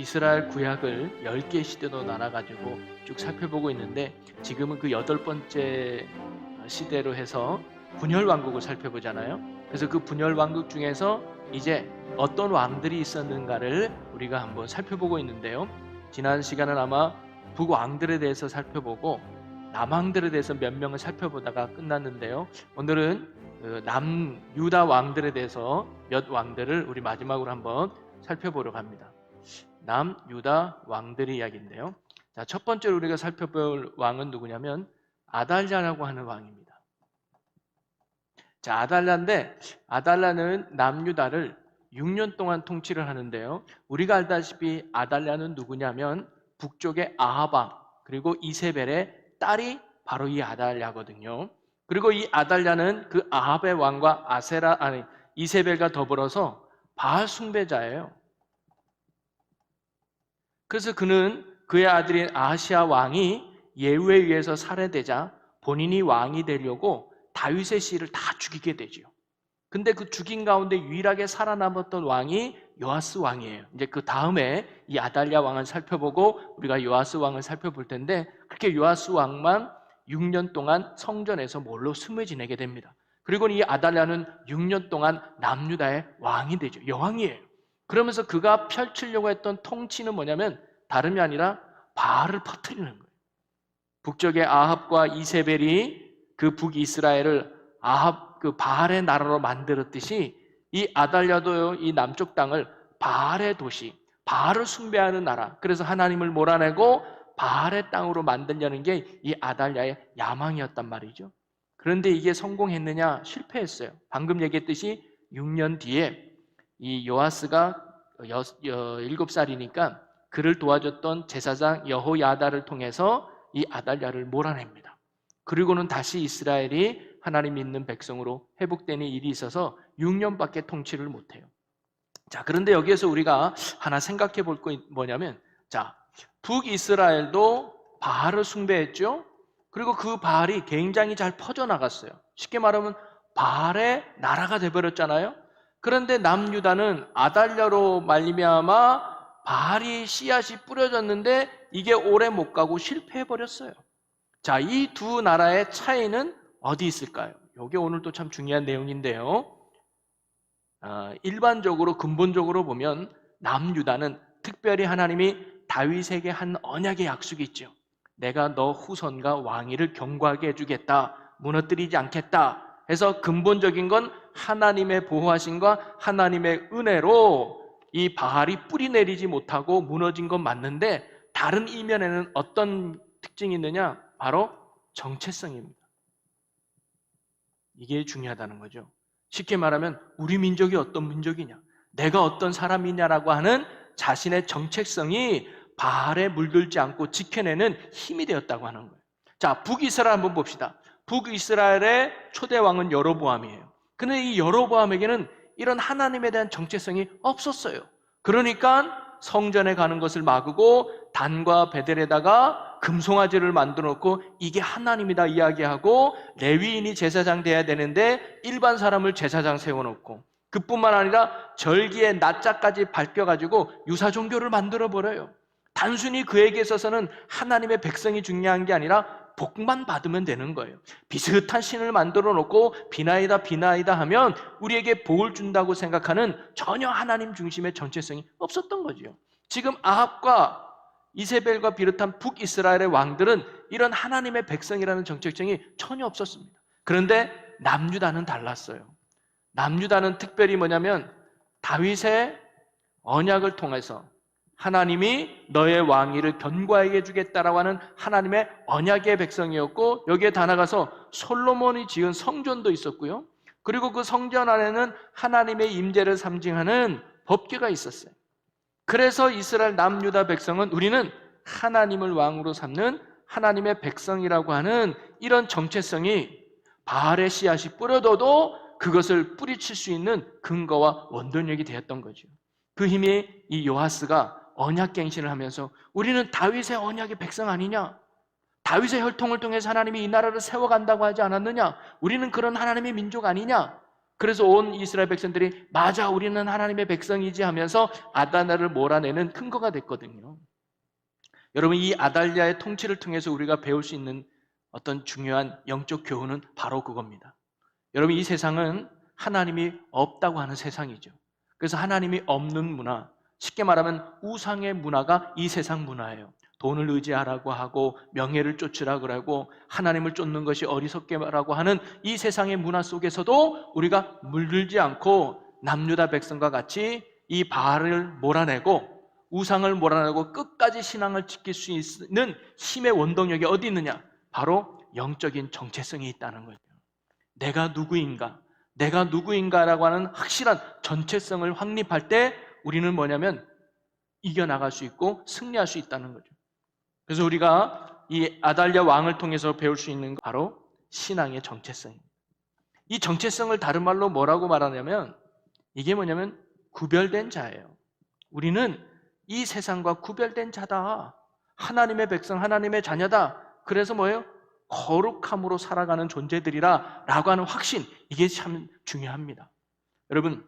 이스라엘 구약을 10개 시대로 나눠가지고 쭉 살펴보고 있는데 지금은 그 8번째 시대로 해서 분열 왕국을 살펴보잖아요. 그래서 그 분열 왕국 중에서 이제 어떤 왕들이 있었는가를 우리가 한번 살펴보고 있는데요. 지난 시간은 아마 북왕들에 대해서 살펴보고 남왕들에 대해서 몇 명을 살펴보다가 끝났는데요. 오늘은 남유다 왕들에 대해서 몇 왕들을 우리 마지막으로 한번 살펴보려고 합니다. 남유다 왕들의 이야기인데요. 자, 첫 번째로 우리가 살펴볼 왕은 누구냐면 아달랴라고 하는 왕입니다. 자, 아달랴는 남유다를 6년 동안 통치를 하는데요. 우리가 알다시피 아달랴는 누구냐면 북쪽의 아합 왕 그리고 이세벨의 딸이 바로 이 아달랴거든요. 그리고 이 아달랴는 그 아합의 왕과 이세벨과 더불어서 바알 숭배자예요. 그래서 그는 그의 아들인 아하시아 왕이 예후에 의해서 살해되자 본인이 왕이 되려고 다윗의 씨를 다 죽이게 되죠. 근데 그 죽인 가운데 유일하게 살아남았던 왕이 요아스 왕이에요. 이제 그 다음에 이 아달랴 왕을 살펴보고 우리가 요아스 왕을 살펴볼 텐데 그렇게 요아스 왕만 6년 동안 성전에서 몰로 숨을 지내게 됩니다. 그리고 이 아달랴는 6년 동안 남유다의 왕이 되죠. 여왕이에요. 그러면서 그가 펼치려고 했던 통치는 뭐냐면 다름이 아니라 바알을 퍼뜨리는 거예요. 북쪽의 아합과 이세벨이 그 북이스라엘을 그 바알의 나라로 만들었듯이 이 아달랴도 이 남쪽 땅을 바알의 도시, 바알을 숭배하는 나라, 그래서 하나님을 몰아내고 바알의 땅으로 만들려는 게 이 아달랴의 야망이었단 말이죠. 그런데 이게 성공했느냐? 실패했어요. 방금 얘기했듯이 6년 뒤에 이 요아스가 7살이니까 그를 도와줬던 제사장 여호야다를 통해서 이 아달랴를 몰아냅니다. 그리고는 다시 이스라엘이 하나님 믿는 백성으로 회복되는 일이 있어서 6년밖에 통치를 못해요. 자, 그런데 여기에서 우리가 하나 생각해 볼 거 뭐냐면, 자, 북이스라엘도 바알을 숭배했죠. 그리고 그 바알이 굉장히 잘 퍼져나갔어요. 쉽게 말하면 바알의 나라가 돼버렸잖아요. 그런데 남유다는 아달랴로 말미암아 바알이 씨앗이 뿌려졌는데 이게 오래 못 가고 실패해버렸어요. 자, 이 두 나라의 차이는 어디 있을까요? 이게 오늘 또 참 중요한 내용인데요. 일반적으로 근본적으로 보면 남유다는 특별히 하나님이 다윗에게 한 언약의 약속이 있죠. 내가 너 후손과 왕위를 견고하게 해주겠다, 무너뜨리지 않겠다 해서 근본적인 건 하나님의 보호하심과 하나님의 은혜로 이 바알이 뿌리 내리지 못하고 무너진 건 맞는데 다른 이면에는 어떤 특징이 있느냐? 바로 정체성입니다. 이게 중요하다는 거죠. 쉽게 말하면 우리 민족이 어떤 민족이냐, 내가 어떤 사람이냐라고 하는 자신의 정체성이 바알에 물들지 않고 지켜내는 힘이 되었다고 하는 거예요. 자, 북이스라엘 한번 봅시다. 북이스라엘의 초대 왕은 여로보암이에요. 그런데 이 여로보암에게는 이런 하나님에 대한 정체성이 없었어요. 그러니까 성전에 가는 것을 막고 단과 베델에다가 금송아지를 만들어 놓고 이게 하나님이다 이야기하고 레위인이 제사장 돼야 되는데 일반 사람을 제사장 세워놓고 그뿐만 아니라 절기의 낮자까지 밝혀가지고 유사 종교를 만들어버려요. 단순히 그에게 있어서는 하나님의 백성이 중요한 게 아니라 복만 받으면 되는 거예요. 비슷한 신을 만들어 놓고 비나이다 하면 우리에게 복을 준다고 생각하는 전혀 하나님 중심의 정체성이 없었던 거죠. 지금 아합과 이세벨과 비롯한 북이스라엘의 왕들은 이런 하나님의 백성이라는 정체성이 전혀 없었습니다. 그런데 남유다는 달랐어요. 남유다는 특별히 뭐냐면 다윗의 언약을 통해서 하나님이 너의 왕위를 견고하게 해주겠다라고 하는 하나님의 언약의 백성이었고 여기에 다 나가서 솔로몬이 지은 성전도 있었고요. 그리고 그 성전 안에는 하나님의 임재를 상징하는 법궤가 있었어요. 그래서 이스라엘 남유다 백성은 우리는 하나님을 왕으로 삼는 하나님의 백성이라고 하는 이런 정체성이 바알의 씨앗이 뿌려둬도 그것을 뿌리칠 수 있는 근거와 원동력이 되었던 거죠. 그 힘이 이 요아스가 언약갱신을 하면서 우리는 다윗의 언약의 백성 아니냐? 다윗의 혈통을 통해서 하나님이 이 나라를 세워간다고 하지 않았느냐? 우리는 그런 하나님의 민족 아니냐? 그래서 온 이스라엘 백성들이 맞아, 우리는 하나님의 백성이지 하면서 아달랴를 몰아내는 근거가 됐거든요. 여러분, 이 아달랴의 통치를 통해서 우리가 배울 수 있는 어떤 중요한 영적 교훈은 바로 그겁니다. 여러분, 이 세상은 하나님이 없다고 하는 세상이죠. 그래서 하나님이 없는 문화, 쉽게 말하면 우상의 문화가 이 세상 문화예요. 돈을 의지하라고 하고 명예를 쫓으라고 하고 하나님을 쫓는 것이 어리석게라고 하는 이 세상의 문화 속에서도 우리가 물들지 않고 남유다 백성과 같이 이 바알을 몰아내고 우상을 몰아내고 끝까지 신앙을 지킬 수 있는 힘의 원동력이 어디 있느냐? 바로 영적인 정체성이 있다는 거죠. 내가 누구인가? 내가 누구인가라고 하는 확실한 정체성을 확립할 때 우리는 뭐냐면 이겨나갈 수 있고 승리할 수 있다는 거죠. 그래서 우리가 이 아달랴 왕을 통해서 배울 수 있는 거 바로 신앙의 정체성입니다. 이 정체성을 다른 말로 뭐라고 말하냐면 이게 뭐냐면 구별된 자예요. 우리는 이 세상과 구별된 자다. 하나님의 백성, 하나님의 자녀다. 그래서 뭐예요? 거룩함으로 살아가는 존재들이라 라고 하는 확신, 이게 참 중요합니다. 여러분,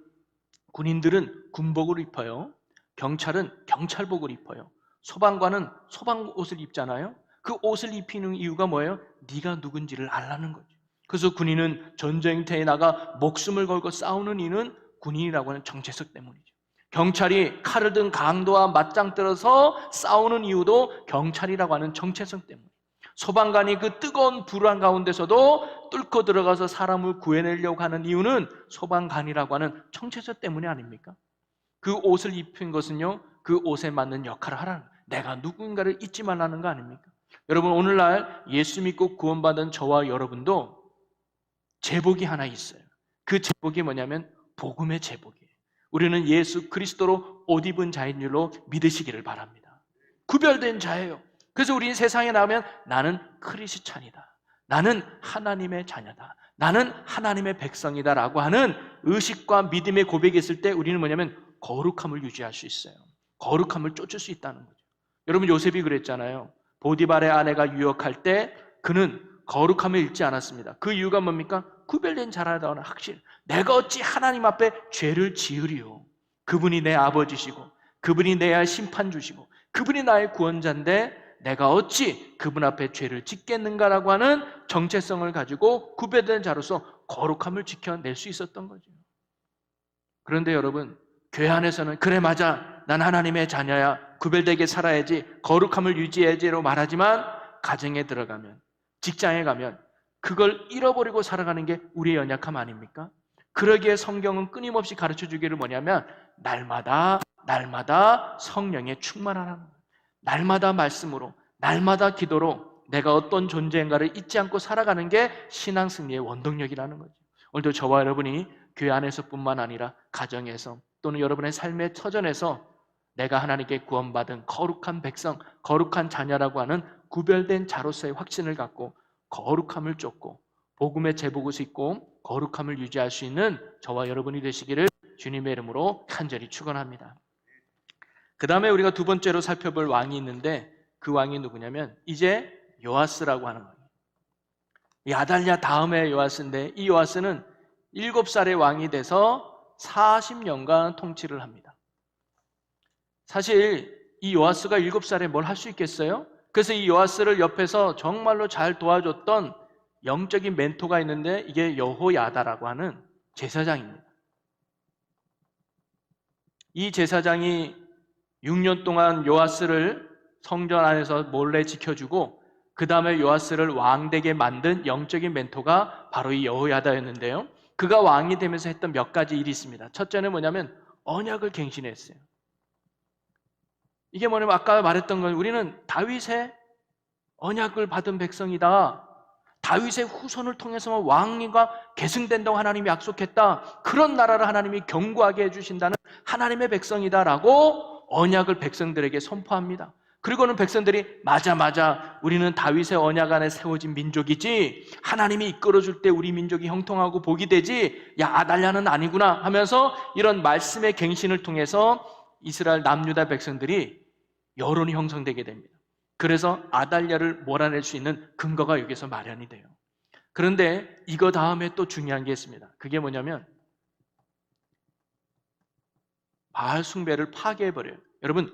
군인들은 군복을 입어요. 경찰은 경찰복을 입어요. 소방관은 소방옷을 입잖아요. 그 옷을 입히는 이유가 뭐예요? 네가 누군지를 알라는 거죠. 그래서 군인은 전쟁터에 나가 목숨을 걸고 싸우는 이유는 군인이라고 하는 정체성 때문이죠. 경찰이 칼을 든 강도와 맞짱 들어서 싸우는 이유도 경찰이라고 하는 정체성 때문이에요. 소방관이 그 뜨거운 불안 가운데서도 뚫고 들어가서 사람을 구해내려고 하는 이유는 소방관이라고 하는 정체성 때문이 아닙니까? 그 옷을 입힌 것은요, 그 옷에 맞는 역할을 하라는 거예요. 내가 누군가를 잊지 말라는 거 아닙니까? 여러분, 오늘날 예수 믿고 구원받은 저와 여러분도 제복이 하나 있어요. 그 제복이 뭐냐면 복음의 제복이에요. 우리는 예수 그리스도로 옷 입은 자인 줄로 믿으시기를 바랍니다. 구별된 자예요. 그래서 우리는 세상에 나오면 나는 크리스찬이다, 나는 하나님의 자녀다, 나는 하나님의 백성이다 라고 하는 의식과 믿음의 고백이 있을 때 우리는 뭐냐면 거룩함을 유지할 수 있어요. 거룩함을 쫓을 수 있다는 거죠. 여러분, 요셉이 그랬잖아요. 보디발의 아내가 유혹할 때 그는 거룩함을 잃지 않았습니다. 그 이유가 뭡니까? 구별된 자라다는 확신. 내가 어찌 하나님 앞에 죄를 지으리요. 그분이 내 아버지시고 그분이 내 심판 주시고 그분이 나의 구원자인데 내가 어찌 그분 앞에 죄를 짓겠는가라고 하는 정체성을 가지고 구별된 자로서 거룩함을 지켜낼 수 있었던 거죠. 그런데 여러분, 교회 안에서는 그래 맞아, 난 하나님의 자녀야, 구별되게 살아야지, 거룩함을 유지해야지로 말하지만 가정에 들어가면, 직장에 가면 그걸 잃어버리고 살아가는 게 우리의 연약함 아닙니까? 그러기에 성경은 끊임없이 가르쳐주기를 뭐냐면 날마다 성령의 충만하라는 거예요. 날마다 말씀으로, 날마다 기도로 내가 어떤 존재인가를 잊지 않고 살아가는 게 신앙 승리의 원동력이라는 거죠. 오늘도 저와 여러분이 교회 안에서뿐만 아니라 가정에서 또는 여러분의 삶의 터전에서 내가 하나님께 구원받은 거룩한 백성, 거룩한 자녀라고 하는 구별된 자로서의 확신을 갖고 거룩함을 쫓고 복음의 제복을 입고 거룩함을 유지할 수 있는 저와 여러분이 되시기를 주님의 이름으로 간절히 축원합니다. 그 다음에 우리가 두 번째로 살펴볼 왕이 있는데 그 왕이 누구냐면 이제 요아스라고 하는 거예요. 이 아달랴 다음에 요아스인데 이 요아스는 7살의 왕이 돼서 40년간 통치를 합니다. 사실 이 요아스가 7살에 뭘 할 수 있겠어요? 그래서 이 요아스를 옆에서 정말로 잘 도와줬던 영적인 멘토가 있는데 이게 여호야다라고 하는 제사장입니다. 이 제사장이 6년 동안 요아스를 성전 안에서 몰래 지켜주고 그 다음에 요아스를 왕되게 만든 영적인 멘토가 바로 이 여호야다였는데요. 그가 왕이 되면서 했던 몇 가지 일이 있습니다. 첫째는 뭐냐면 언약을 갱신했어요. 이게 뭐냐면 아까 말했던 건 우리는 다윗의 언약을 받은 백성이다. 다윗의 후손을 통해서만 왕위가 계승된다고 하나님이 약속했다. 그런 나라를 하나님이 견고하게 해주신다는 하나님의 백성이다라고 언약을 백성들에게 선포합니다. 그리고는 백성들이 맞아 우리는 다윗의 언약 안에 세워진 민족이지 하나님이 이끌어줄 때 우리 민족이 형통하고 복이 되지 야 아달랴는 아니구나 하면서 이런 말씀의 갱신을 통해서 이스라엘 남유다 백성들이 여론이 형성되게 됩니다. 그래서 아달랴를 몰아낼 수 있는 근거가 여기서 마련이 돼요. 그런데 이거 다음에 또 중요한 게 있습니다. 그게 뭐냐면 바알 숭배를 파괴해버려요. 여러분,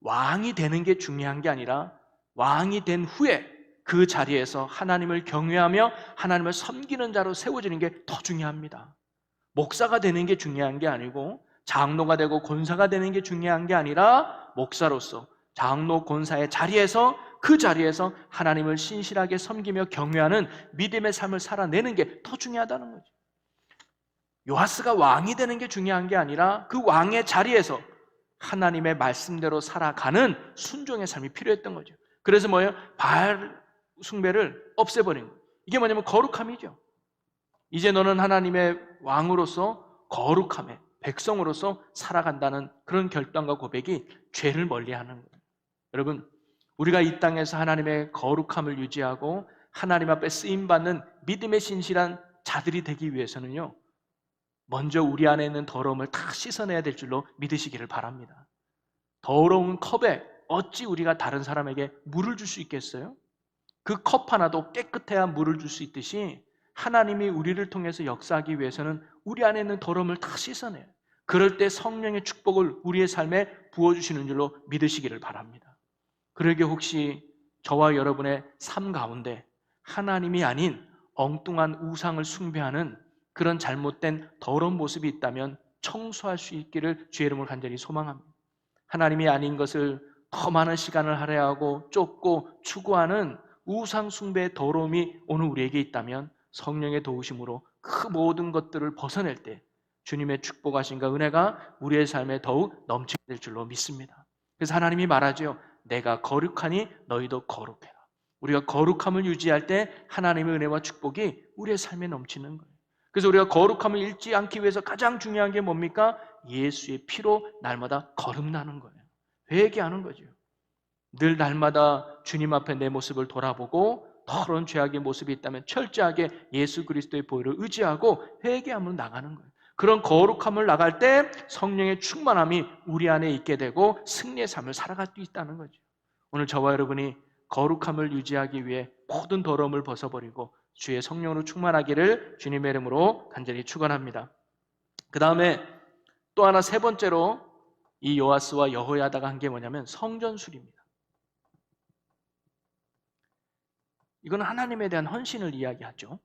왕이 되는 게 중요한 게 아니라 왕이 된 후에 그 자리에서 하나님을 경외하며 하나님을 섬기는 자로 세워지는 게 더 중요합니다. 목사가 되는 게 중요한 게 아니고 장로가 되고 권사가 되는 게 중요한 게 아니라 목사로서 장로 권사의 자리에서 그 자리에서 하나님을 신실하게 섬기며 경외하는 믿음의 삶을 살아내는 게 더 중요하다는 거죠. 요아스가 왕이 되는 게 중요한 게 아니라 그 왕의 자리에서 하나님의 말씀대로 살아가는 순종의 삶이 필요했던 거죠. 그래서 뭐예요? 바알 숭배를 없애버린 거예요. 이게 뭐냐면 거룩함이죠. 이제 너는 하나님의 왕으로서 거룩함에 백성으로서 살아간다는 그런 결단과 고백이 죄를 멀리하는 거예요. 여러분, 우리가 이 땅에서 하나님의 거룩함을 유지하고 하나님 앞에 쓰임받는 믿음의 신실한 자들이 되기 위해서는요, 먼저 우리 안에 있는 더러움을 다 씻어내야 될 줄로 믿으시기를 바랍니다. 더러운 컵에 어찌 우리가 다른 사람에게 물을 줄 수 있겠어요? 그 컵 하나도 깨끗해야 물을 줄 수 있듯이 하나님이 우리를 통해서 역사하기 위해서는 우리 안에 있는 더러움을 다 씻어내요. 그럴 때 성령의 축복을 우리의 삶에 부어주시는 줄로 믿으시기를 바랍니다. 그러게 혹시 저와 여러분의 삶 가운데 하나님이 아닌 엉뚱한 우상을 숭배하는 그런 잘못된 더러운 모습이 있다면 청소할 수 있기를 주의 이름으로 간절히 소망합니다. 하나님이 아닌 것을 더 많은 시간을 할애하고 쫓고 추구하는 우상 숭배의 더러움이 오늘 우리에게 있다면 성령의 도우심으로 그 모든 것들을 벗어낼 때 주님의 축복하심과 은혜가 우리의 삶에 더욱 넘치게 될 줄로 믿습니다. 그래서 하나님이 말하죠. 내가 거룩하니 너희도 거룩해라. 우리가 거룩함을 유지할 때 하나님의 은혜와 축복이 우리의 삶에 넘치는 거예요. 그래서 우리가 거룩함을 잃지 않기 위해서 가장 중요한 게 뭡니까? 예수의 피로 날마다 거듭나는 거예요. 회개하는 거죠. 늘 날마다 주님 앞에 내 모습을 돌아보고 더러운 죄악의 모습이 있다면 철저하게 예수 그리스도의 보혈을 의지하고 회개함으로 나가는 거예요. 그런 거룩함을 나갈 때 성령의 충만함이 우리 안에 있게 되고 승리의 삶을 살아갈 수 있다는 거죠. 오늘 저와 여러분이 거룩함을 유지하기 위해 모든 더러움을 벗어버리고 주의 성령으로 충만하기를 주님의 이름으로 간절히 축원합니다. 그 다음에 또 하나 세 번째로 이 요아스와 여호야다가 한 게 뭐냐면 성전수리입니다. 이건 하나님에 대한 헌신을 이야기하죠.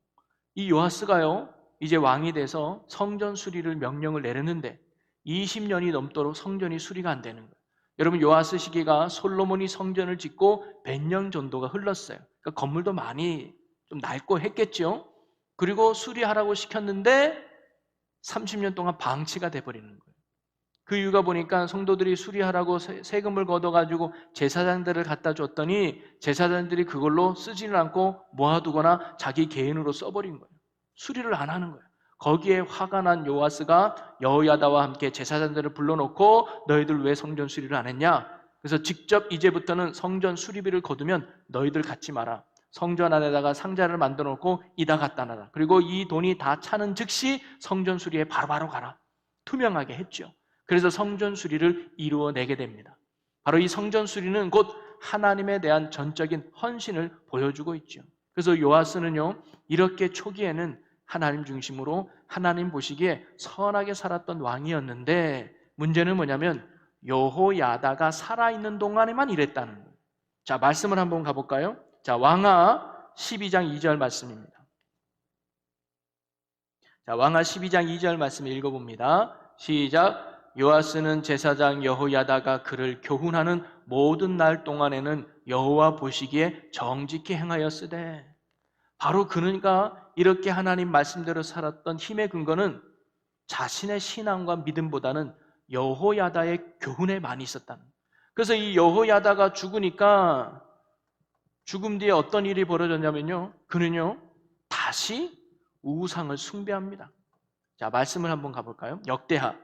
이 요아스가요, 이제 왕이 돼서 성전 수리를 명령을 내렸는데 20년이 넘도록 성전이 수리가 안 되는 거예요. 여러분, 요아스 시기가 솔로몬이 성전을 짓고 100년 정도가 흘렀어요. 그러니까 건물도 많이 좀 낡고 했겠죠. 그리고 수리하라고 시켰는데 30년 동안 방치가 돼버리는 거예요. 그 이유가 보니까 성도들이 수리하라고 세금을 걷어가지고 제사장들을 갖다 줬더니 제사장들이 그걸로 쓰지는 않고 모아두거나 자기 개인으로 써버린 거예요. 수리를 안 하는 거예요. 거기에 화가 난 요아스가 여호야다와 함께 제사장들을 불러놓고 너희들 왜 성전 수리를 안 했냐? 그래서 직접 이제부터는 성전 수리비를 거두면 너희들 갖지 마라. 성전 안에다가 상자를 만들어 놓고 이다 갖다 놔라. 그리고 이 돈이 다 차는 즉시 성전 수리에 바로바로 가라. 투명하게 했죠. 그래서 성전 수리를 이루어내게 됩니다. 바로 이 성전 수리는 곧 하나님에 대한 전적인 헌신을 보여주고 있죠. 그래서 요아스는요, 이렇게 초기에는 하나님 중심으로 하나님 보시기에 선하게 살았던 왕이었는데 문제는 뭐냐면 여호야다가 살아있는 동안에만 이랬다는 거예요. 자, 말씀을 한번 가볼까요? 자, 왕하 12장 2절 말씀입니다. 자, 왕하 12장 2절 말씀 읽어봅니다. 시작. 요아스는 제사장 여호야다가 그를 교훈하는 모든 날 동안에는 여호와 보시기에 정직히 행하였으되, 바로 그가 이렇게 하나님 말씀대로 살았던 힘의 근거는 자신의 신앙과 믿음보다는 여호야다의 교훈에 많이 있었다는 거예요. 그래서 이 여호야다가 죽으니까 죽음 뒤에 어떤 일이 벌어졌냐면요, 그는요 다시 우상을 숭배합니다. 자, 말씀을 한번 가볼까요? 역대하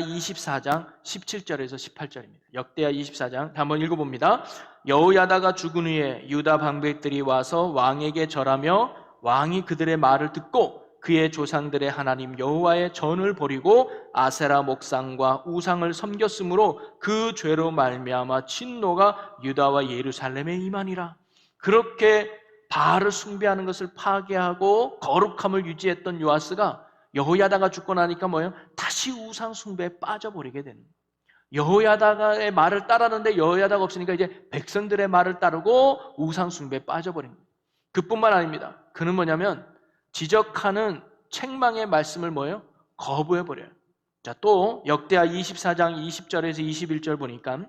24장 17절에서 18절입니다. 역대하 24장 한번 읽어봅니다. 여호야다가 죽은 후에 유다 방백들이 와서 왕에게 절하며 왕이 그들의 말을 듣고 그의 조상들의 하나님 여호와의 전을 버리고 아세라 목상과 우상을 섬겼으므로 그 죄로 말미암아 진노가 유다와 예루살렘에 임하니라. 그렇게 바알을 숭배하는 것을 파괴하고 거룩함을 유지했던 요아스가 여호야다가 죽고 나니까 뭐예요? 다시 우상 숭배에 빠져버리게 되는 거예요. 여호야다의 말을 따르는데 여호야다가 없으니까 이제 백성들의 말을 따르고 우상 숭배에 빠져버린 거예요. 그뿐만 아닙니다. 그는 뭐냐면 지적하는 책망의 말씀을 뭐예요? 거부해버려요. 자, 또 역대하 24장 20절에서 21절 보니까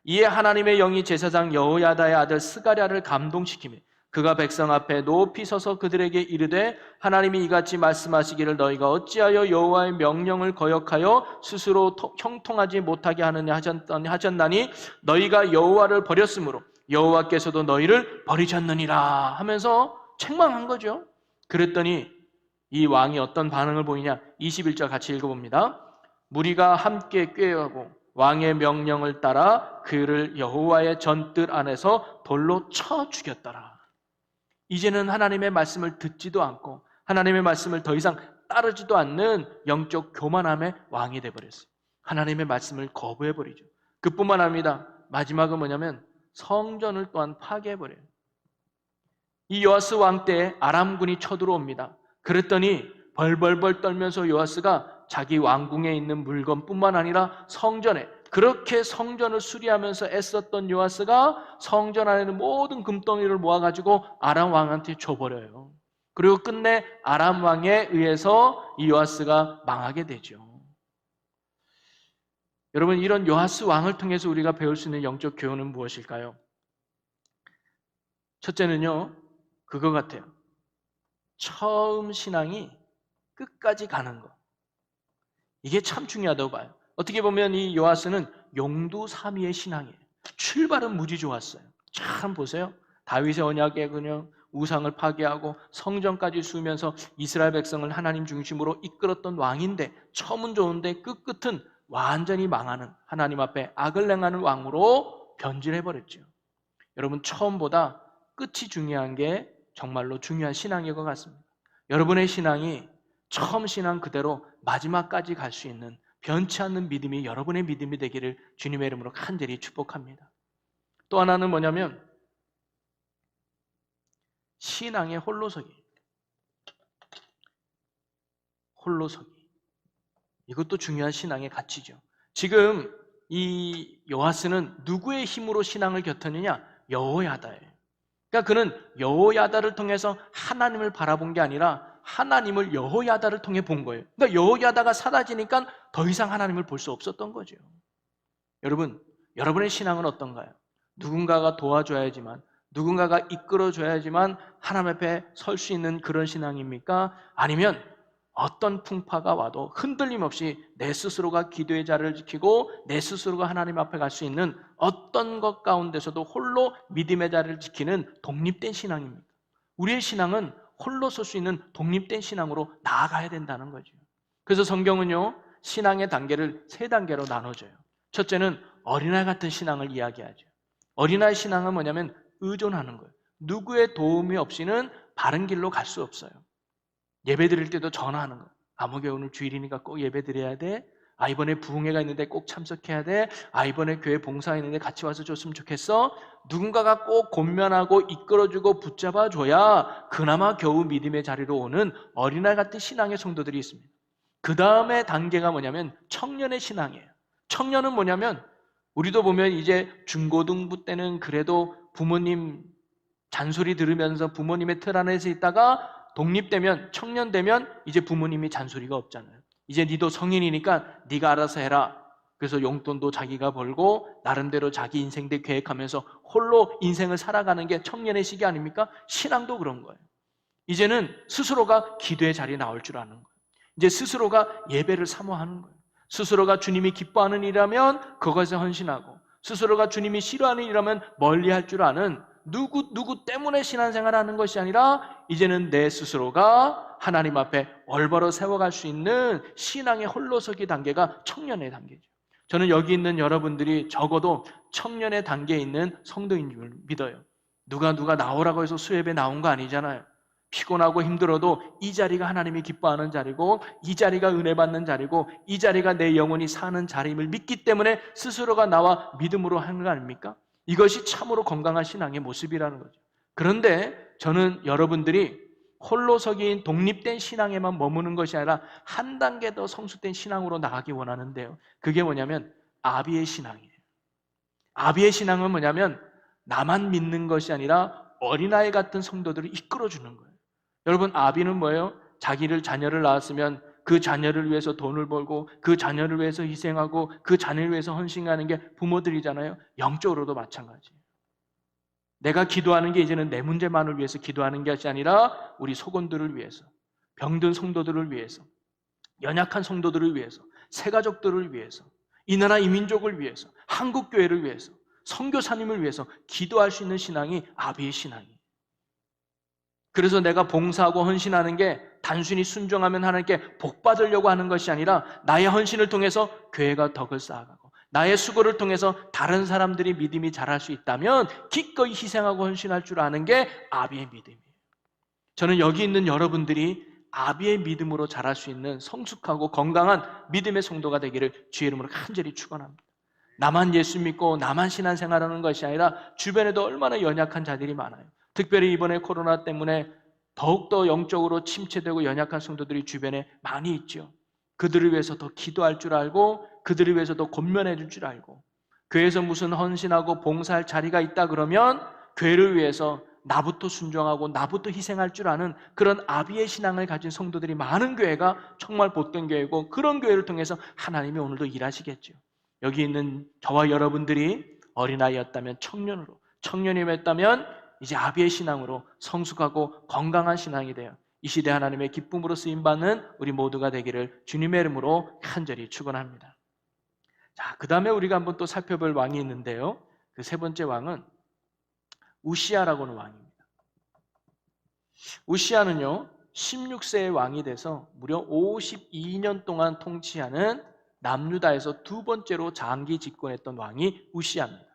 이에 하나님의 영이 제사장 여호야다의 아들 스가랴를 감동시키며 그가 백성 앞에 높이 서서 그들에게 이르되 하나님이 이같이 말씀하시기를 너희가 어찌하여 여호와의 명령을 거역하여 스스로 형통하지 못하게 하느냐 하셨나니 너희가 여호와를 버렸으므로 여호와께서도 너희를 버리셨느니라 하면서 책망한 거죠. 그랬더니 이 왕이 어떤 반응을 보이냐? 21절 같이 읽어봅니다. 무리가 함께 꾀하고 왕의 명령을 따라 그를 여호와의 전뜰 안에서 돌로 쳐 죽였더라. 이제는 하나님의 말씀을 듣지도 않고 하나님의 말씀을 더 이상 따르지도 않는 영적 교만함의 왕이 되어버렸어요. 하나님의 말씀을 거부해버리죠. 그뿐만 아닙니다. 마지막은 뭐냐면 성전을 또한 파괴해버려요. 이 요아스 왕 때 아람군이 쳐들어옵니다. 그랬더니 벌벌벌 떨면서 요아스가 자기 왕궁에 있는 물건뿐만 아니라 성전에, 그렇게 성전을 수리하면서 애썼던 요아스가 성전 안에 있는 모든 금덩이를 모아가지고 아람 왕한테 줘버려요. 그리고 끝내 아람 왕에 의해서 이 요아스가 망하게 되죠. 여러분, 이런 요아스 왕을 통해서 우리가 배울 수 있는 영적 교훈은 무엇일까요? 첫째는요, 그거 같아요. 처음 신앙이 끝까지 가는 것. 이게 참 중요하다고 봐요. 어떻게 보면 이 요아스는 용두사미의 신앙이에요. 출발은 무지 좋았어요. 참 보세요. 다윗의 언약에 그냥 우상을 파괴하고 성전까지 수면서 이스라엘 백성을 하나님 중심으로 이끌었던 왕인데 처음은 좋은데 끝끝은 완전히 망하는, 하나님 앞에 악을 행하는 왕으로 변질해버렸죠. 여러분, 처음보다 끝이 중요한 게 정말로 중요한 신앙인 것 같습니다. 여러분의 신앙이 처음 신앙 그대로 마지막까지 갈 수 있는 변치 않는 믿음이 여러분의 믿음이 되기를 주님의 이름으로 간절히 축복합니다. 또 하나는 뭐냐면 신앙의 홀로서기. 이것도 중요한 신앙의 가치죠. 지금 이 요아스는 누구의 힘으로 신앙을 곁드느냐? 여호야다예요. 그러니까 그는 여호야다를 통해서 하나님을 바라본 게 아니라 하나님을 여호야다를 통해 본 거예요. 그러니까 여호야다가 사라지니까 더 이상 하나님을 볼 수 없었던 거죠. 여러분, 여러분의 신앙은 어떤가요? 누군가가 도와줘야지만, 누군가가 이끌어줘야지만 하나님 앞에 설 수 있는 그런 신앙입니까? 아니면 어떤 풍파가 와도 흔들림 없이 내 스스로가 기도의 자리를 지키고 내 스스로가 하나님 앞에 갈 수 있는 어떤 것 가운데서도 홀로 믿음의 자리를 지키는 독립된 신앙입니다. 우리의 신앙은 홀로 설 수 있는 독립된 신앙으로 나아가야 된다는 거죠. 그래서 성경은요, 신앙의 단계를 세 단계로 나눠줘요. 첫째는 어린아이 같은 신앙을 이야기하죠. 어린아이 신앙은 뭐냐면 의존하는 거예요. 누구의 도움이 없이는 바른 길로 갈 수 없어요. 예배 드릴 때도 전화하는 거예요. 아무개 오늘 주일이니까 꼭 예배 드려야 돼. 아, 이번에 부흥회가 있는데 꼭 참석해야 돼. 아, 이번에 교회 봉사 있는데 같이 와서 줬으면 좋겠어. 누군가가 꼭 권면하고 이끌어주고 붙잡아줘야 그나마 겨우 믿음의 자리로 오는 어린아이 같은 신앙의 성도들이 있습니다. 그 다음에 단계가 뭐냐면 청년의 신앙이에요. 청년은 뭐냐면 우리도 보면 이제 중고등부 때는 그래도 부모님 잔소리 들으면서 부모님의 틀 안에서 있다가 독립되면, 청년 되면 이제 부모님이 잔소리가 없잖아요. 이제 니도 성인이니까 네가 알아서 해라. 그래서 용돈도 자기가 벌고 나름대로 자기 인생대 계획하면서 홀로 인생을 살아가는 게 청년의 시기 아닙니까? 신앙도 그런 거예요. 이제는 스스로가 기도의 자리에 나올 줄 아는 거예요. 이제 스스로가 예배를 사모하는 거예요. 스스로가 주님이 기뻐하는 일이라면 그것에 헌신하고, 스스로가 주님이 싫어하는 일이라면 멀리할 줄 아는, 누구 때문에 신앙생활을 하는 것이 아니라 이제는 내 스스로가 하나님 앞에 올바로 세워갈 수 있는 신앙의 홀로서기 단계가 청년의 단계죠. 저는 여기 있는 여러분들이 적어도 청년의 단계에 있는 성도인 줄 믿어요. 누가 나오라고 해서 수협에 나온 거 아니잖아요. 피곤하고 힘들어도 이 자리가 하나님이 기뻐하는 자리고, 이 자리가 은혜 받는 자리고, 이 자리가 내 영혼이 사는 자리임을 믿기 때문에 스스로가 나와 믿음으로 하는 거 아닙니까? 이것이 참으로 건강한 신앙의 모습이라는 거죠. 그런데 저는 여러분들이 홀로서기인 독립된 신앙에만 머무는 것이 아니라 한 단계 더 성숙된 신앙으로 나가기 원하는데요. 그게 뭐냐면 아비의 신앙이에요. 아비의 신앙은 뭐냐면 나만 믿는 것이 아니라 어린아이 같은 성도들을 이끌어주는 거예요. 여러분, 아비는 뭐예요? 자기를 자녀를 낳았으면 그 자녀를 위해서 돈을 벌고 그 자녀를 위해서 희생하고 그 자녀를 위해서 헌신하는 게 부모들이잖아요. 영적으로도 마찬가지예요. 내가 기도하는 게 이제는 내 문제만을 위해서 기도하는 것이 아니라 우리 속원들을 위해서, 병든 성도들을 위해서, 연약한 성도들을 위해서, 새가족들을 위해서, 이 나라 이민족을 위해서, 한국교회를 위해서, 선교사님을 위해서 기도할 수 있는 신앙이 아비의 신앙이에요. 그래서 내가 봉사하고 헌신하는 게 단순히 순종하면 하나님께 복 받으려고 하는 것이 아니라 나의 헌신을 통해서 교회가 덕을 쌓아가고 나의 수고를 통해서 다른 사람들이 믿음이 자랄 수 있다면 기꺼이 희생하고 헌신할 줄 아는 게 아비의 믿음이에요. 저는 여기 있는 여러분들이 아비의 믿음으로 자랄 수 있는 성숙하고 건강한 믿음의 성도가 되기를 주의 이름으로 간절히 축원합니다. 나만 예수 믿고 나만 신앙생활하는 것이 아니라 주변에도 얼마나 연약한 자들이 많아요. 특별히 이번에 코로나 때문에 더욱더 영적으로 침체되고 연약한 성도들이 주변에 많이 있죠. 그들을 위해서 더 기도할 줄 알고 그들을 위해서 더 권면해 줄 줄 알고 교회에서 무슨 헌신하고 봉사할 자리가 있다 그러면 교회를 위해서 나부터 순종하고 나부터 희생할 줄 아는 그런 아비의 신앙을 가진 성도들이 많은 교회가 정말 복된 교회고 그런 교회를 통해서 하나님이 오늘도 일하시겠죠. 여기 있는 저와 여러분들이 어린아이였다면 청년으로, 청년이었다면 이제 아비의 신앙으로 성숙하고 건강한 신앙이 되어 이 시대 하나님의 기쁨으로 쓰임받는 우리 모두가 되기를 주님의 이름으로 간절히 축원합니다. 자, 그 다음에 우리가 한번 또 살펴볼 왕이 있는데요. 그 세 번째 왕은 우시아라고 하는 왕입니다. 우시아는요 16세의 왕이 돼서 무려 52년 동안 통치하는 남유다에서 두 번째로 장기 집권했던 왕이 우시아입니다.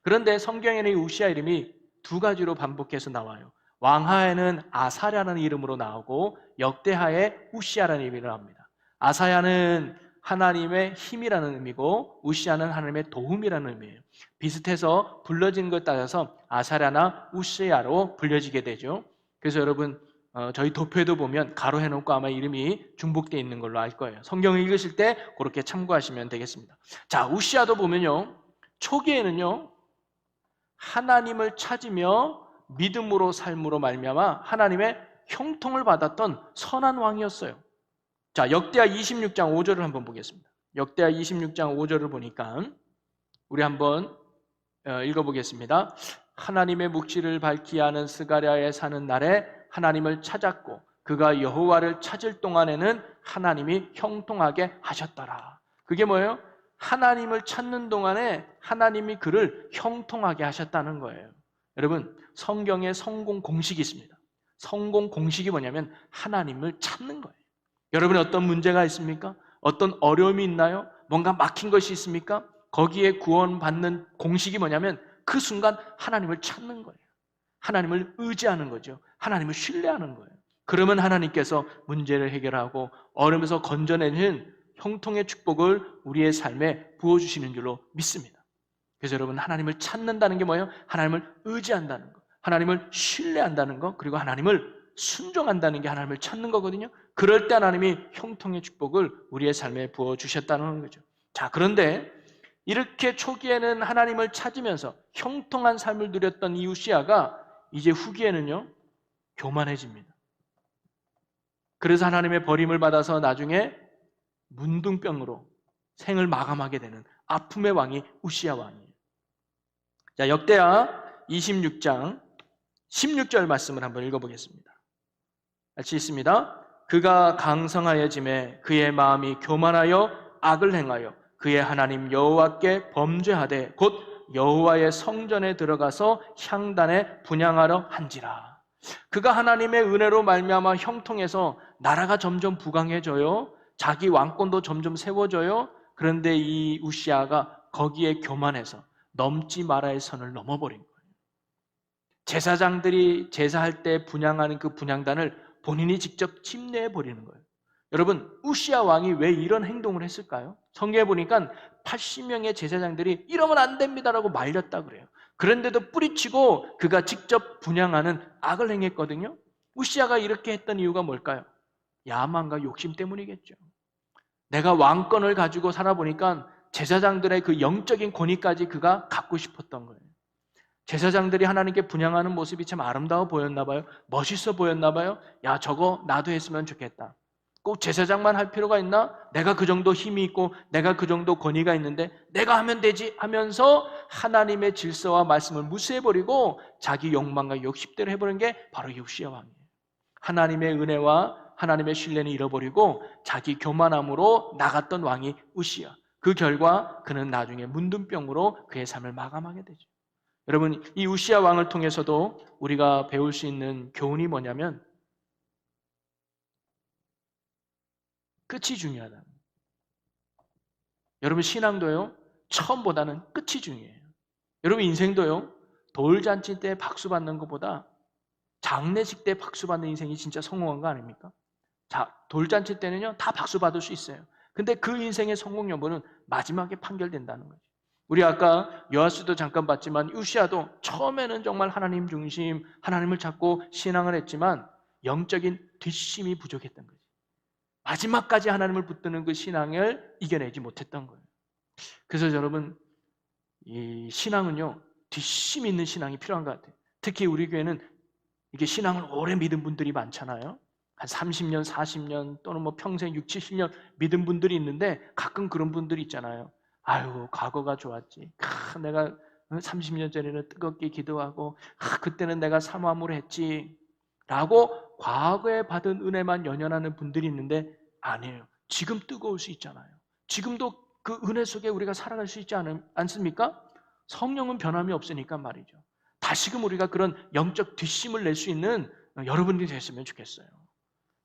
그런데 성경에는 이 우시아 이름이 두 가지로 반복해서 나와요. 왕하에는 아사랴라는 이름으로 나오고 역대하에 우시아라는 이름으로 나옵니다. 아사야는 하나님의 힘이라는 의미고 우시아는 하나님의 도움이라는 의미예요. 비슷해서 불러진 것 따라서 아사랴나 우시아로 불려지게 되죠. 그래서 여러분 저희 도표에도 보면 가로해놓고 아마 이름이 중복되어 있는 걸로 알 거예요. 성경을 읽으실 때 그렇게 참고하시면 되겠습니다. 자, 우시아도 보면요 초기에는요 하나님을 찾으며 믿음으로 삶으로 말미암아 하나님의 형통을 받았던 선한 왕이었어요. 자, 역대하 26장 5절을 한번 보겠습니다. 역대하 26장 5절을 보니까 우리 한번 읽어보겠습니다. 하나님의 묵시를 밝히 아는 스가랴에 사는 날에 하나님을 찾았고 그가 여호와를 찾을 동안에는 하나님이 형통하게 하셨더라. 그게 뭐예요? 하나님을 찾는 동안에 하나님이 그를 형통하게 하셨다는 거예요. 여러분, 성경에 성공 공식이 있습니다. 성공 공식이 뭐냐면 하나님을 찾는 거예요. 여러분이 어떤 문제가 있습니까? 어떤 어려움이 있나요? 뭔가 막힌 것이 있습니까? 거기에 구원받는 공식이 뭐냐면 그 순간 하나님을 찾는 거예요. 하나님을 의지하는 거죠. 하나님을 신뢰하는 거예요. 그러면 하나님께서 문제를 해결하고 어려움에서 건져내는 형통의 축복을 우리의 삶에 부어주시는 줄로 믿습니다. 그래서 여러분 하나님을 찾는다는 게 뭐예요? 하나님을 의지한다는 거, 하나님을 신뢰한다는 거, 그리고 하나님을 순종한다는 게 하나님을 찾는 거거든요. 그럴 때 하나님이 형통의 축복을 우리의 삶에 부어주셨다는 거죠. 자, 그런데 이렇게 초기에는 하나님을 찾으면서 형통한 삶을 누렸던 이 우시아가 이제 후기에는요 교만해집니다. 그래서 하나님의 버림을 받아서 나중에 문둥병으로 생을 마감하게 되는 아픔의 왕이 우시아 왕이에요. 자, 역대하 26장 16절 말씀을 한번 읽어보겠습니다. 같이 있습니다. 그가 강성하여짐에 그의 마음이 교만하여 악을 행하여 그의 하나님 여호와께 범죄하되 곧 여호와의 성전에 들어가서 향단에 분향하러 한지라. 그가 하나님의 은혜로 말미암아 형통해서 나라가 점점 부강해져요. 자기 왕권도 점점 세워져요. 그런데 이 우시아가 거기에 교만해서 넘지 말아야 할 선을 넘어버린 거예요. 제사장들이 제사할 때 분향하는 그 분향단을 본인이 직접 침례해 버리는 거예요. 여러분, 우시아 왕이 왜 이런 행동을 했을까요? 성경에 보니까 80명의 제사장들이 이러면 안 됩니다라고 말렸다 그래요. 그런데도 뿌리치고 그가 직접 분향하는 악을 행했거든요. 우시아가 이렇게 했던 이유가 뭘까요? 야망과 욕심 때문이겠죠. 내가 왕권을 가지고 살아보니까 제사장들의 그 영적인 권위까지 그가 갖고 싶었던 거예요. 제사장들이 하나님께 분향하는 모습이 참 아름다워 보였나 봐요. 멋있어 보였나 봐요. 야, 저거 나도 했으면 좋겠다. 꼭 제사장만 할 필요가 있나? 내가 그 정도 힘이 있고 내가 그 정도 권위가 있는데 내가 하면 되지 하면서 하나님의 질서와 말씀을 무시해버리고 자기 욕망과 욕심대로 해버린 게 바로 요시야 왕이에요. 하나님의 은혜와 하나님의 신뢰는 잃어버리고 자기 교만함으로 나갔던 왕이 우시야. 그 결과 그는 나중에 문둥병으로 그의 삶을 마감하게 되죠. 여러분, 이 우시야 왕을 통해서도 우리가 배울 수 있는 교훈이 뭐냐면 끝이 중요하다. 여러분, 신앙도요, 처음보다는 끝이 중요해요. 여러분, 인생도요, 돌잔치 때 박수 받는 것보다 장례식 때 박수 받는 인생이 진짜 성공한 거 아닙니까? 자, 돌잔치 때는요, 다 박수 받을 수 있어요. 근데 그 인생의 성공 여부는 마지막에 판결된다는 거죠. 우리 아까 요아스도 잠깐 봤지만 우시아도 처음에는 정말 하나님 중심, 하나님을 찾고 신앙을 했지만 영적인 뒷심이 부족했던 거죠. 마지막까지 하나님을 붙드는 그 신앙을 이겨내지 못했던 거예요. 그래서 여러분, 이 신앙은요, 뒷심 있는 신앙이 필요한 것 같아요. 특히 우리 교회는 이게 신앙을 오래 믿은 분들이 많잖아요. 한 30년, 40년 또는 뭐 평생 6, 70년 믿은 분들이 있는데 가끔 그런 분들이 있잖아요. 아유, 과거가 좋았지. 내가 30년 전에는 뜨겁게 기도하고 그때는 내가 사모함으로 했지 라고 과거에 받은 은혜만 연연하는 분들이 있는데 아니에요. 지금 뜨거울 수 있잖아요. 지금도 그 은혜 속에 우리가 살아갈 수 있지 않습니까? 성령은 변함이 없으니까 말이죠. 다시금 우리가 그런 영적 뒷심을 낼 수 있는 여러분들이 됐으면 좋겠어요.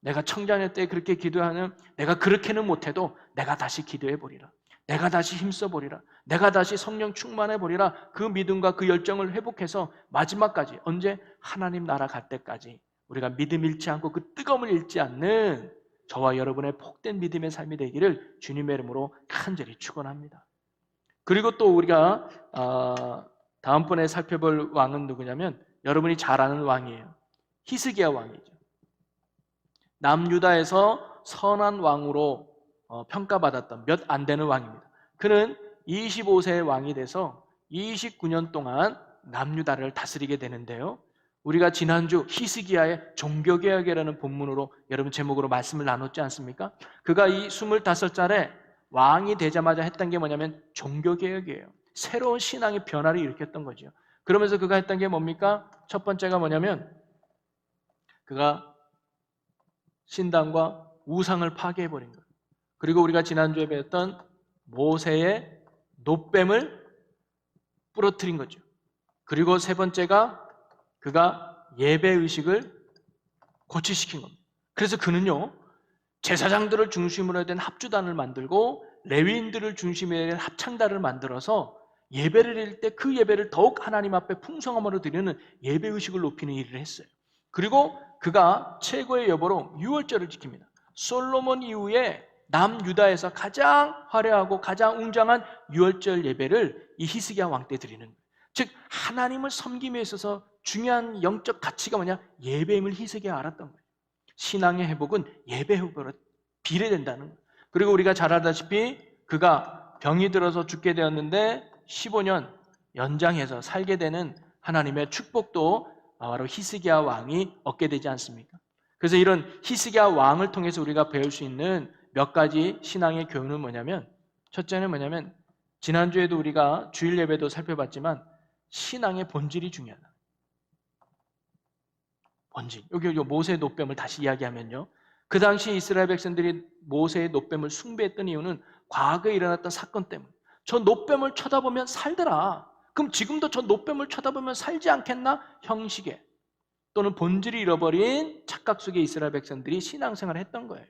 내가 청자녀 때 그렇게 기도하는 내가 그렇게는 못해도 내가 다시 기도해보리라. 내가 다시 힘써보리라. 내가 다시 성령 충만해보리라. 그 믿음과 그 열정을 회복해서 마지막까지 언제 하나님 나라 갈 때까지 우리가 믿음 잃지 않고 그 뜨거움을 잃지 않는 저와 여러분의 복된 믿음의 삶이 되기를 주님의 이름으로 간절히 축원합니다. 그리고 또 우리가 다음번에 살펴볼 왕은 누구냐면 여러분이 잘 아는 왕이에요. 히스기야 왕이죠. 남유다에서 선한 왕으로 평가받았던 몇 안 되는 왕입니다. 그는 25세의 왕이 돼서 29년 동안 남유다를 다스리게 되는데요. 우리가 지난주 히스기야의 종교개혁이라는 본문으로 여러분 제목으로 말씀을 나눴지 않습니까? 그가 이 25살에 왕이 되자마자 했던 게 뭐냐면 종교개혁이에요. 새로운 신앙의 변화를 일으켰던 거죠. 그러면서 그가 했던 게 뭡니까? 첫 번째가 뭐냐면 그가 신당과 우상을 파괴해버린 거예요. 그리고 우리가 지난주에 배웠던 모세의 놋뱀을 부러뜨린 거죠. 그리고 세 번째가 그가 예배의식을 고취시킨 겁니다. 그래서 그는요, 제사장들을 중심으로 된 합주단을 만들고 레위인들을 중심으로 된 합창단을 만들어서 예배를 드릴 때 그 예배를 더욱 하나님 앞에 풍성함으로 드리는 예배의식을 높이는 일을 했어요. 그리고 그가 최고의 여보로 유월절을 지킵니다. 솔로몬 이후에 남유다에서 가장 화려하고 가장 웅장한 유월절 예배를 이 히스기야 왕 때 드리는 거예요. 즉 하나님을 섬김에 있어서 중요한 영적 가치가 뭐냐? 예배임을 히스기야 알았던 거예요. 신앙의 회복은 예배 회복으로 비례된다는 거예요. 그리고 우리가 잘 알다시피 그가 병이 들어서 죽게 되었는데 15년 연장해서 살게 되는 하나님의 축복도 바로 히스기야 왕이 얻게 되지 않습니까? 그래서 이런 히스기야 왕을 통해서 우리가 배울 수 있는 몇 가지 신앙의 교훈은 뭐냐면 첫째는 뭐냐면 지난주에도 우리가 주일 예배도 살펴봤지만 신앙의 본질이 중요하다. 본질. 여기 모세의 놋뱀을 다시 이야기하면요. 그 당시 이스라엘 백성들이 모세의 놋뱀을 숭배했던 이유는 과거에 일어났던 사건 때문에 저 놋뱀을 쳐다보면 살더라. 그럼 지금도 저 놋뱀을 쳐다보면 살지 않겠나? 형식에 또는 본질을 잃어버린 착각 속에 이스라엘 백성들이 신앙생활을 했던 거예요.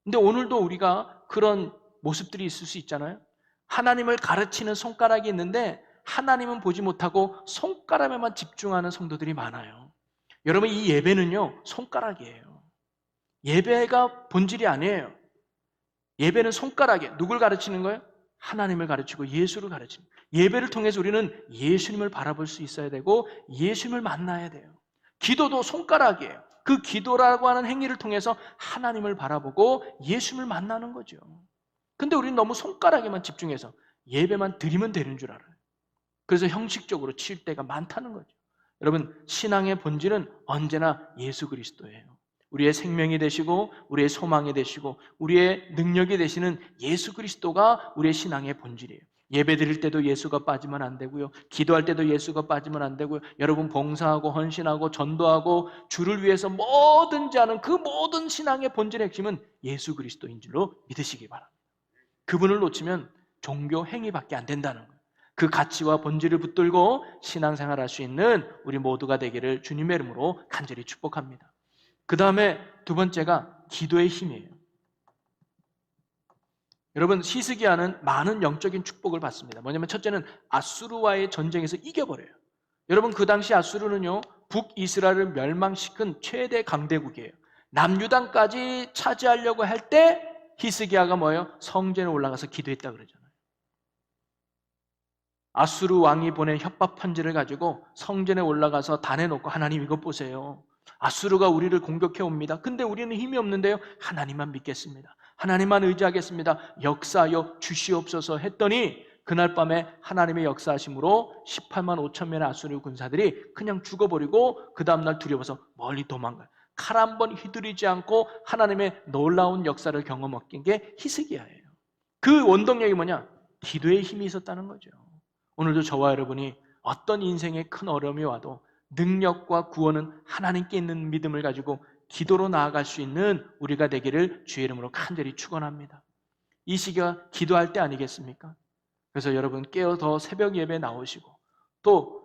근데 오늘도 우리가 그런 모습들이 있을 수 있잖아요. 하나님을 가르치는 손가락이 있는데 하나님은 보지 못하고 손가락에만 집중하는 성도들이 많아요. 여러분 이 예배는요 손가락이에요. 예배가 본질이 아니에요. 예배는 손가락에 누굴 가르치는 거예요? 하나님을 가르치고 예수를 가르치는 거예요. 예배를 통해서 우리는 예수님을 바라볼 수 있어야 되고 예수님을 만나야 돼요. 기도도 손가락이에요. 그 기도라고 하는 행위를 통해서 하나님을 바라보고 예수님을 만나는 거죠. 근데 우리는 너무 손가락에만 집중해서 예배만 드리면 되는 줄 알아요. 그래서 형식적으로 치울 때가 많다는 거죠. 여러분, 신앙의 본질은 언제나 예수 그리스도예요. 우리의 생명이 되시고 우리의 소망이 되시고 우리의 능력이 되시는 예수 그리스도가 우리의 신앙의 본질이에요. 예배 드릴 때도 예수가 빠지면 안 되고요. 기도할 때도 예수가 빠지면 안 되고요. 여러분 봉사하고 헌신하고 전도하고 주를 위해서 뭐든지 하는 그 모든 신앙의 본질의 핵심은 예수 그리스도인 줄로 믿으시기 바랍니다. 그분을 놓치면 종교 행위밖에 안 된다는 거예요. 그 가치와 본질을 붙들고 신앙생활 할 수 있는 우리 모두가 되기를 주님의 이름으로 간절히 축복합니다. 그 다음에 두 번째가 기도의 힘이에요. 여러분, 히스기야는 많은 영적인 축복을 받습니다. 뭐냐면 첫째는 아수르와의 전쟁에서 이겨버려요. 여러분, 그 당시 아수르는요, 북이스라엘을 멸망시킨 최대 강대국이에요. 남유다까지 차지하려고 할 때 히스기야가 뭐예요? 성전에 올라가서 기도했다 그러잖아요. 아수르 왕이 보낸 협박 편지를 가지고 성전에 올라가서 단에 놓고 하나님 이것 보세요. 아수르가 우리를 공격해 옵니다. 근데 우리는 힘이 없는데요. 하나님만 믿겠습니다. 하나님만 의지하겠습니다. 역사하여 주시옵소서 했더니 그날 밤에 하나님의 역사하심으로 18만 5천 명의 아수르 군사들이 그냥 죽어버리고 그 다음날 두려워서 멀리 도망가요. 칼 한 번 휘두르지 않고 하나님의 놀라운 역사를 경험한 게 히스기야예요. 그 원동력이 뭐냐? 기도의 힘이 있었다는 거죠. 오늘도 저와 여러분이 어떤 인생의 큰 어려움이 와도 능력과 구원은 하나님께 있는 믿음을 가지고 기도로 나아갈 수 있는 우리가 되기를 주의 이름으로 간절히 축원합니다. 이 시기가 기도할 때 아니겠습니까? 그래서 여러분 깨어서 새벽 예배 나오시고 또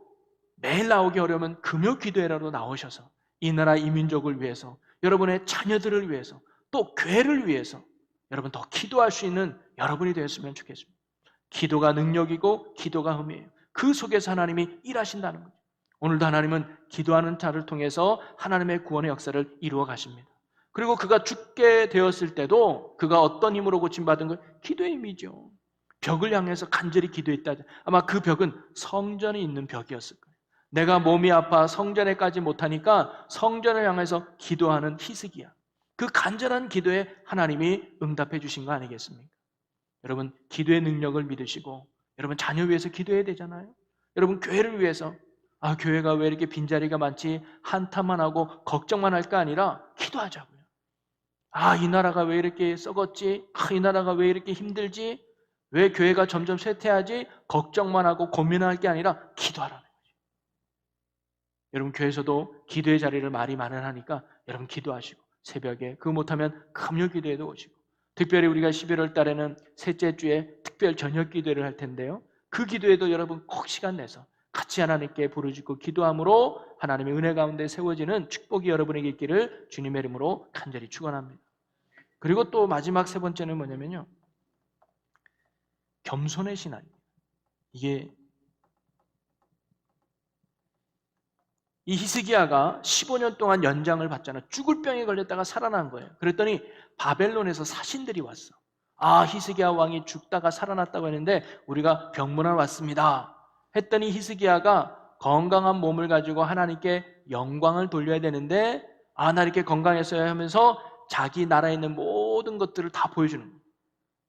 매일 나오기 어려우면 금요 기도회라도 나오셔서 이 나라 이 민족을 위해서 여러분의 자녀들을 위해서 또 교회를 위해서 여러분 더 기도할 수 있는 여러분이 되었으면 좋겠습니다. 기도가 능력이고 기도가 힘이에요. 그 속에서 하나님이 일하신다는 거죠. 오늘도 하나님은 기도하는 자를 통해서 하나님의 구원의 역사를 이루어 가십니다. 그리고 그가 죽게 되었을 때도 그가 어떤 힘으로 고침받은 걸? 기도의 힘이죠. 벽을 향해서 간절히 기도했다. 아마 그 벽은 성전에 있는 벽이었을 거예요. 내가 몸이 아파 성전에 가지 못하니까 성전을 향해서 기도하는 히스기야. 그 간절한 기도에 하나님이 응답해 주신 거 아니겠습니까? 여러분 기도의 능력을 믿으시고 여러분 자녀 위해서 기도해야 되잖아요. 여러분 교회를 위해서 교회가 왜 이렇게 빈자리가 많지 한탄만 하고 걱정만 할 거 아니라 기도하자고요. 이 나라가 왜 이렇게 썩었지? 이 나라가 왜 이렇게 힘들지? 왜 교회가 점점 쇠퇴하지? 걱정만 하고 고민할 게 아니라 기도하라는 거죠. 여러분 교회에서도 기도의 자리를 많이 마련하니까 여러분 기도하시고 새벽에 그거 못하면 금요 기도에도 오시고 특별히 우리가 11월 달에는 셋째 주에 특별 저녁 기도를 할 텐데요. 그 기도에도 여러분 꼭 시간 내서 같이 하나님께 부르짖고 기도함으로 하나님의 은혜 가운데 세워지는 축복이 여러분에게 있기를 주님의 이름으로 간절히 축원합니다. 그리고 또 마지막 세 번째는 뭐냐면요. 겸손의 신앙입니다. 이게 이 히스기야가 15년 동안 연장을 받잖아요. 죽을 병에 걸렸다가 살아난 거예요. 그랬더니 바벨론에서 사신들이 왔어. 히스기야 왕이 죽다가 살아났다고 했는데 우리가 병문안 왔습니다. 했더니 히스기야가 건강한 몸을 가지고 하나님께 영광을 돌려야 되는데 나 이렇게 건강했어요 하면서 자기 나라에 있는 모든 것들을 다 보여주는 거예요.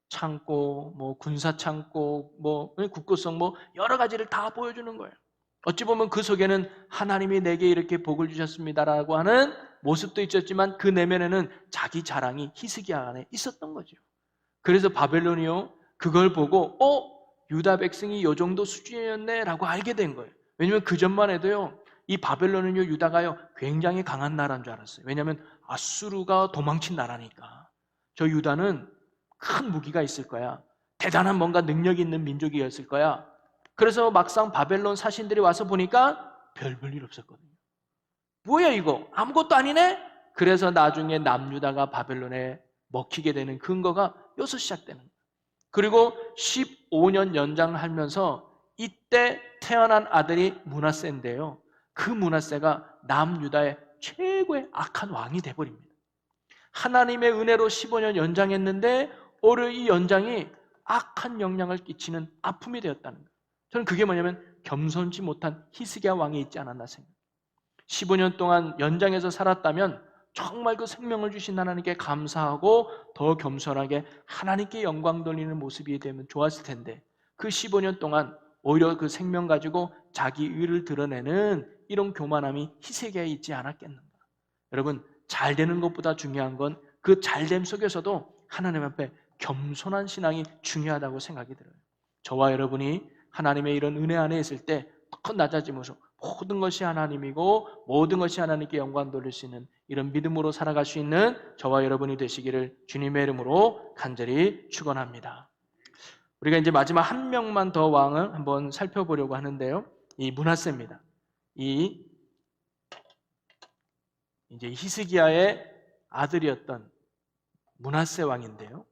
창고, 군사 창고, 국고성 여러 가지를 다 보여주는 거예요. 어찌 보면 그 속에는 하나님이 내게 이렇게 복을 주셨습니다라고 하는 모습도 있었지만 그 내면에는 자기 자랑이 히스기야 안에 있었던 거죠. 그래서 바벨론이요 그걸 보고 유다 백성이 이 정도 수준이었네라고 알게 된 거예요. 왜냐하면 그 전만 해도요 이 바벨론은요 유다가요 굉장히 강한 나라인 줄 알았어요. 왜냐하면 아수르가 도망친 나라니까 저 유다는 큰 무기가 있을 거야. 대단한 뭔가 능력이 있는 민족이었을 거야. 그래서 막상 바벨론 사신들이 와서 보니까 별 볼 일 없었거든요. 뭐야 이거? 아무것도 아니네? 그래서 나중에 남유다가 바벨론에 먹히게 되는 근거가 여기서 시작되는 거예요. 그리고 15년 연장을 하면서 이때 태어난 아들이 므낫세인데요. 그 므낫세가 남유다의 최고의 악한 왕이 돼버립니다. 하나님의 은혜로 15년 연장했는데 오히려 이 연장이 악한 영향을 끼치는 아픔이 되었다는 거예요. 저는 그게 뭐냐면 겸손치 못한 히스기야 왕이 있지 않았나 생각해요. 15년 동안 연장해서 살았다면 정말 그 생명을 주신 하나님께 감사하고 더 겸손하게 하나님께 영광 돌리는 모습이 되면 좋았을 텐데, 그 15년 동안 오히려 그 생명 가지고 자기 의를 드러내는 이런 교만함이 희색에 있지 않았겠는가. 여러분, 잘 되는 것보다 중요한 건 그 잘됨 속에서도 하나님 앞에 겸손한 신앙이 중요하다고 생각이 들어요. 저와 여러분이 하나님의 이런 은혜 안에 있을 때 더 낮아지면서 모든 것이 하나님이고 모든 것이 하나님께 영광 돌릴 수 있는 이런 믿음으로 살아갈 수 있는 저와 여러분이 되시기를 주님의 이름으로 간절히 축원합니다. 우리가 이제 마지막 한 명만 더 왕을 한번 살펴보려고 하는데요. 이 므낫세입니다. 이 이제 히스기야의 아들이었던 므낫세 왕인데요.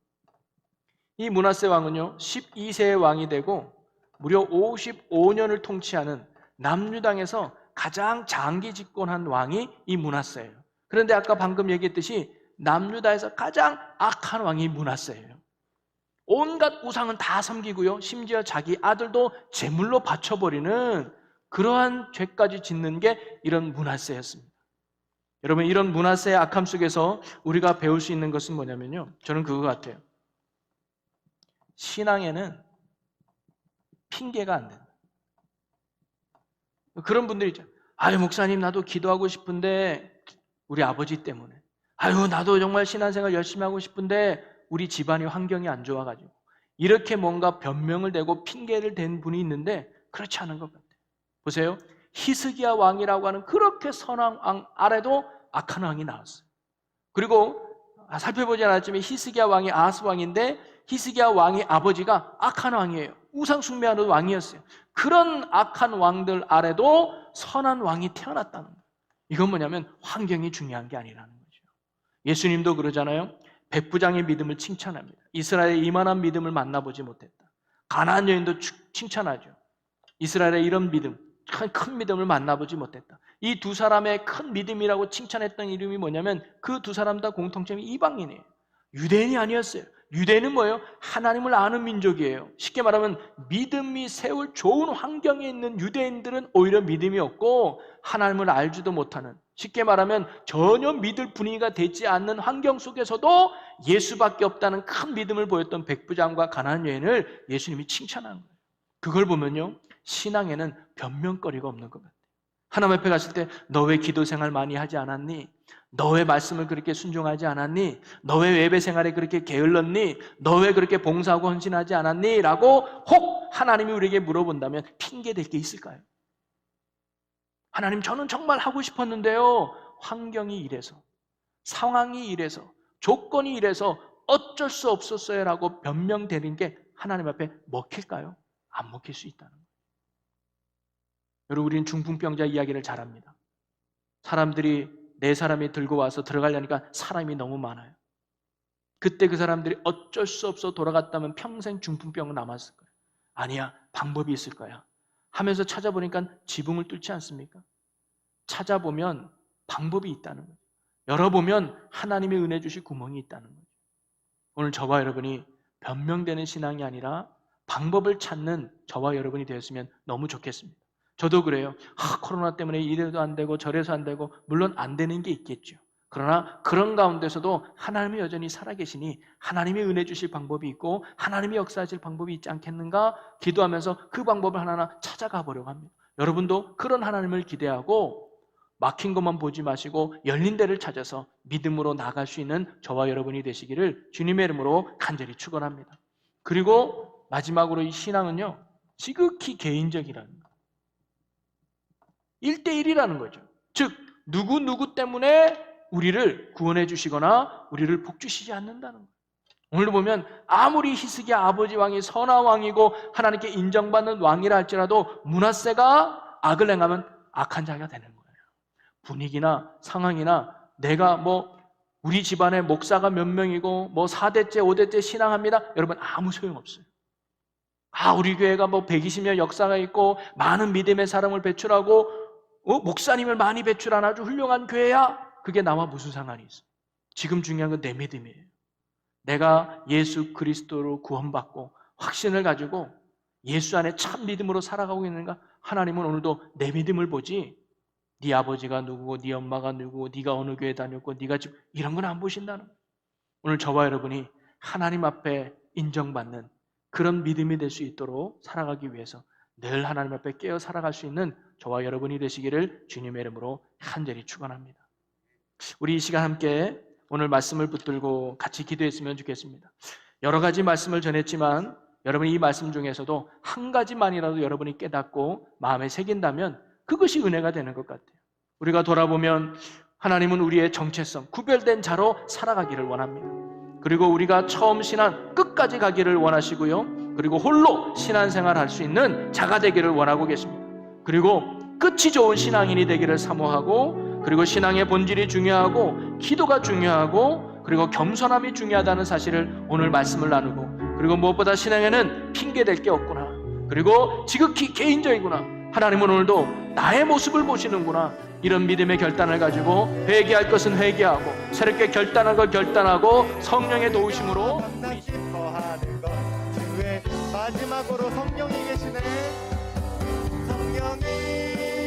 이 므낫세 왕은요, 12세의 왕이 되고 무려 55년을 통치하는 남유당에서 가장 장기 집권한 왕이 이 므낫세예요. 그런데 아까 방금 얘기했듯이 남유다에서 가장 악한 왕이 므낫세예요. 온갖 우상은 다 섬기고요, 심지어 자기 아들도 제물로 바쳐버리는 그러한 죄까지 짓는 게 이런 므낫세였습니다. 여러분, 이런 므낫세의 악함 속에서 우리가 배울 수 있는 것은 뭐냐면요, 저는 그거 같아요. 신앙에는 핑계가 안 된다. 그런 분들이 있죠. 아유, 목사님, 나도 기도하고 싶은데 우리 아버지 때문에. 아유, 나도 정말 신앙생활 열심히 하고 싶은데 우리 집안의 환경이 안 좋아가지고. 이렇게 뭔가 변명을 대고 핑계를 댄 분이 있는데 그렇지 않은 것 같아요. 보세요. 히스기야 왕이라고 하는 그렇게 선한 왕 아래도 악한 왕이 나왔어요. 그리고 살펴보지 않았지만 히스기야 왕이 아하스 왕인데 히스기야 왕의 아버지가 악한 왕이에요. 우상 숭배하는 왕이었어요. 그런 악한 왕들 아래도 선한 왕이 태어났다는 거예요. 이건 뭐냐면 환경이 중요한 게 아니라는 거죠. 예수님도 그러잖아요. 백부장의 믿음을 칭찬합니다. 이스라엘에 이만한 믿음을 만나보지 못했다. 가나안 여인도 칭찬하죠. 이스라엘의 이런 믿음, 큰 믿음을 만나보지 못했다. 이 두 사람의 큰 믿음이라고 칭찬했던 이름이 뭐냐면 그 두 사람 다 공통점이 이방인이에요. 유대인이 아니었어요. 유대인은 뭐예요? 하나님을 아는 민족이에요. 쉽게 말하면 믿음이 세울 좋은 환경에 있는 유대인들은 오히려 믿음이 없고 하나님을 알지도 못하는, 쉽게 말하면 전혀 믿을 분위기가 되지 않는 환경 속에서도 예수밖에 없다는 큰 믿음을 보였던 백부장과 가나안 여인을 예수님이 칭찬한 거예요. 그걸 보면요, 신앙에는 변명거리가 없는 것 같아요. 하나님 앞에 갔을 때 너 왜 기도 생활 많이 하지 않았니? 너 왜 말씀을 그렇게 순종하지 않았니? 너 왜 예배 생활에 그렇게 게을렀니? 너 왜 그렇게 봉사하고 헌신하지 않았니? 라고 혹 하나님이 우리에게 물어본다면 핑계 댈 게 있을까요? 하나님, 저는 정말 하고 싶었는데요, 환경이 이래서, 상황이 이래서, 조건이 이래서 어쩔 수 없었어요 라고 변명되는 게 하나님 앞에 먹힐까요? 안 먹힐 수 있다는 거예요. 여러분, 우리는 중풍병자 이야기를 잘합니다. 사람들이 네 사람이 들고 와서 들어가려니까 사람이 너무 많아요. 그때 그 사람들이 어쩔 수 없어 돌아갔다면 평생 중풍병은 남았을 거예요. 아니야, 방법이 있을 거야 하면서 찾아보니까 지붕을 뚫지 않습니까? 찾아보면 방법이 있다는 거예요. 열어보면 하나님의 은혜 주실 구멍이 있다는 거예요. 오늘 저와 여러분이 변명되는 신앙이 아니라 방법을 찾는 저와 여러분이 되었으면 너무 좋겠습니다. 저도 그래요. 코로나 때문에 이래도 안 되고 저래서 안 되고, 물론 안 되는 게 있겠죠. 그러나 그런 가운데서도 하나님이 여전히 살아계시니 하나님이 은혜 주실 방법이 있고 하나님이 역사하실 방법이 있지 않겠는가 기도하면서 그 방법을 하나하나 찾아가 보려고 합니다. 여러분도 그런 하나님을 기대하고 막힌 것만 보지 마시고 열린 데를 찾아서 믿음으로 나갈 수 있는 저와 여러분이 되시기를 주님의 이름으로 간절히 축원합니다. 그리고 마지막으로 이 신앙은요, 지극히 개인적이라는 거예요. 1대1이라는 거죠. 즉 누구 때문에 우리를 구원해 주시거나 우리를 복 주시지 않는다는 거예요. 오늘도 보면 아무리 히스기야 아버지 왕이 선한 왕이고 하나님께 인정받는 왕이라 할지라도 므낫세가 악을 행하면 악한 자가 되는 거예요. 분위기나 상황이나 내가 우리 집안에 목사가 몇 명이고 4대째 5대째 신앙합니다, 여러분 아무 소용없어요. 우리 교회가 120년 역사가 있고 많은 믿음의 사람을 배출하고 목사님을 많이 배출한 아주 훌륭한 교회야, 그게 나와 무슨 상관이 있어? 지금 중요한 건 내 믿음이에요. 내가 예수 그리스도로 구원받고 확신을 가지고 예수 안에 참 믿음으로 살아가고 있는가? 하나님은 오늘도 내 믿음을 보지 네 아버지가 누구고 네 엄마가 누구고 네가 어느 교회 다녔고 네가 지금 이런 건 안 보신다는 거예요. 오늘 저와 여러분이 하나님 앞에 인정받는 그런 믿음이 될 수 있도록 살아가기 위해서 늘 하나님 앞에 깨어 살아갈 수 있는 저와 여러분이 되시기를 주님의 이름으로 간절히 축원합니다. 우리 이 시간 함께 오늘 말씀을 붙들고 같이 기도했으면 좋겠습니다. 여러 가지 말씀을 전했지만 여러분이 이 말씀 중에서도 한 가지만이라도 여러분이 깨닫고 마음에 새긴다면 그것이 은혜가 되는 것 같아요. 우리가 돌아보면 하나님은 우리의 정체성, 구별된 자로 살아가기를 원합니다. 그리고 우리가 처음 신앙 끝까지 가기를 원하시고요. 그리고 홀로 신앙생활 할 수 있는 자가 되기를 원하고 계십니다. 그리고 끝이 좋은 신앙인이 되기를 사모하고, 그리고 신앙의 본질이 중요하고 기도가 중요하고 그리고 겸손함이 중요하다는 사실을 오늘 말씀을 나누고, 그리고 무엇보다 신앙에는 핑계댈 게 없구나, 그리고 지극히 개인적이구나, 하나님은 오늘도 나의 모습을 보시는구나, 이런 믿음의 결단을 가지고 회개할 것은 회개하고 새롭게 결단할 걸 결단하고 성령의 도우심으로 거하는 것 주의 마지막으로 성령이 계시네. 성령이